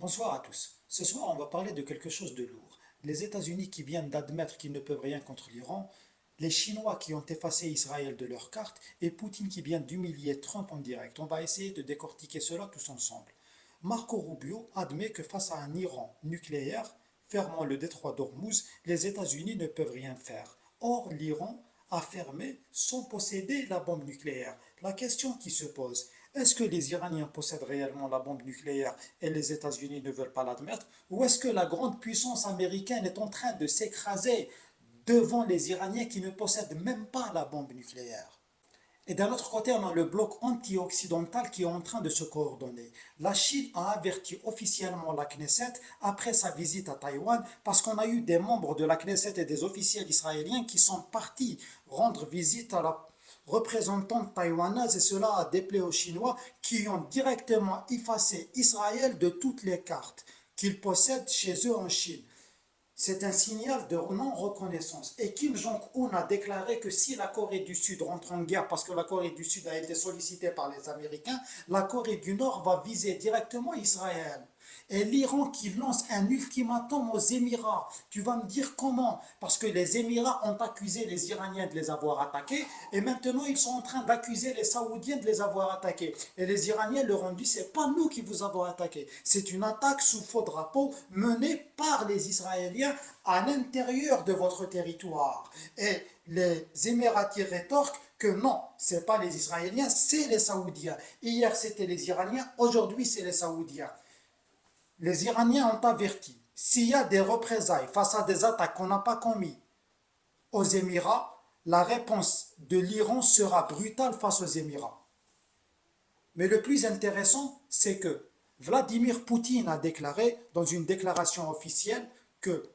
Bonsoir à tous. Ce soir, on va parler de quelque chose de lourd. Les États-Unis qui viennent d'admettre qu'ils ne peuvent rien contre l'Iran, les Chinois qui ont effacé Israël de leur carte et Poutine qui vient d'humilier Trump en direct. On va essayer de décortiquer cela tous ensemble. Marco Rubio admet que face à un Iran nucléaire fermant le détroit d'Ormuz, les États-Unis ne peuvent rien faire. Or, l'Iran a fermé sans posséder la bombe nucléaire. La question qui se pose, est-ce que les Iraniens possèdent réellement la bombe nucléaire et les États-Unis ne veulent pas l'admettre? Ou est-ce que la grande puissance américaine est en train de s'écraser devant les Iraniens qui ne possèdent même pas la bombe nucléaire? Et d'un autre côté, on a le bloc anti-occidental qui est en train de se coordonner. La Chine a averti officiellement la Knesset après sa visite à Taïwan parce qu'on a eu des membres de la Knesset et des officiels israéliens qui sont partis rendre visite à la représentante taïwanaise et cela a déplaît aux Chinois qui ont directement effacé Israël de toutes les cartes qu'ils possèdent chez eux en Chine. C'est un signal de non-reconnaissance. Et Kim Jong-un a déclaré que si la Corée du Sud rentre en guerre, parce que la Corée du Sud a été sollicitée par les Américains, la Corée du Nord va viser directement Israël. Et l'Iran qui lance un ultimatum aux Émirats. Tu vas me dire comment? Parce que les Émirats ont accusé les Iraniens de les avoir attaqués et maintenant ils sont en train d'accuser les Saoudiens de les avoir attaqués. Et les Iraniens leur ont dit c'est pas nous qui vous avons attaqué, c'est une attaque sous faux drapeau menée par les Israéliens à l'intérieur de votre territoire. Et les Émiratis rétorquent que non, ce n'est pas les Israéliens, c'est les Saoudiens. Hier c'était les Iraniens, aujourd'hui c'est les Saoudiens. Les Iraniens ont averti, s'il y a des représailles face à des attaques qu'on n'a pas commises aux Émirats, la réponse de l'Iran sera brutale face aux Émirats. Mais le plus intéressant, c'est que Vladimir Poutine a déclaré dans une déclaration officielle que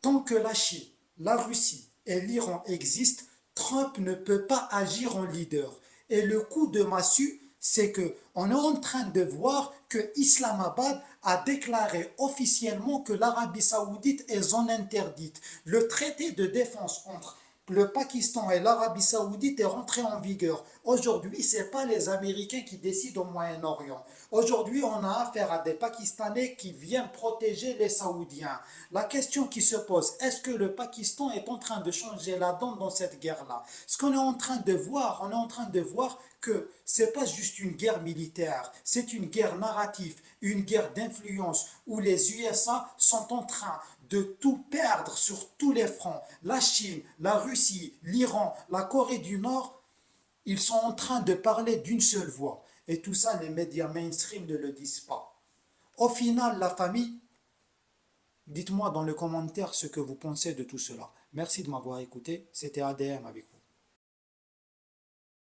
tant que la Chine, la Russie et l'Iran existent, Trump ne peut pas agir en leader. Et le coup de massue, c'est que on est en train de voir que Islamabad a déclaré officiellement que l'Arabie Saoudite est zone interdite. Le traité de défense entre le Pakistan et l'Arabie Saoudite est rentré en vigueur. Aujourd'hui, ce n'est pas les Américains qui décident au Moyen-Orient. Aujourd'hui, on a affaire à des Pakistanais qui viennent protéger les Saoudiens. La question qui se pose, est-ce que le Pakistan est en train de changer la donne dans cette guerre-là? Ce qu'on est en train de voir, on est en train de voir que ce n'est pas juste une guerre militaire, c'est une guerre narrative, une guerre d'influence où les USA sont en train de tout perdre sur tous les fronts. La Chine, la Russie, l'Iran, la Corée du Nord, ils sont en train de parler d'une seule voix. Et tout ça, les médias mainstream ne le disent pas. Au final, la famille, dites-moi dans les commentaires ce que vous pensez de tout cela. Merci de m'avoir écouté. C'était ADM avec vous.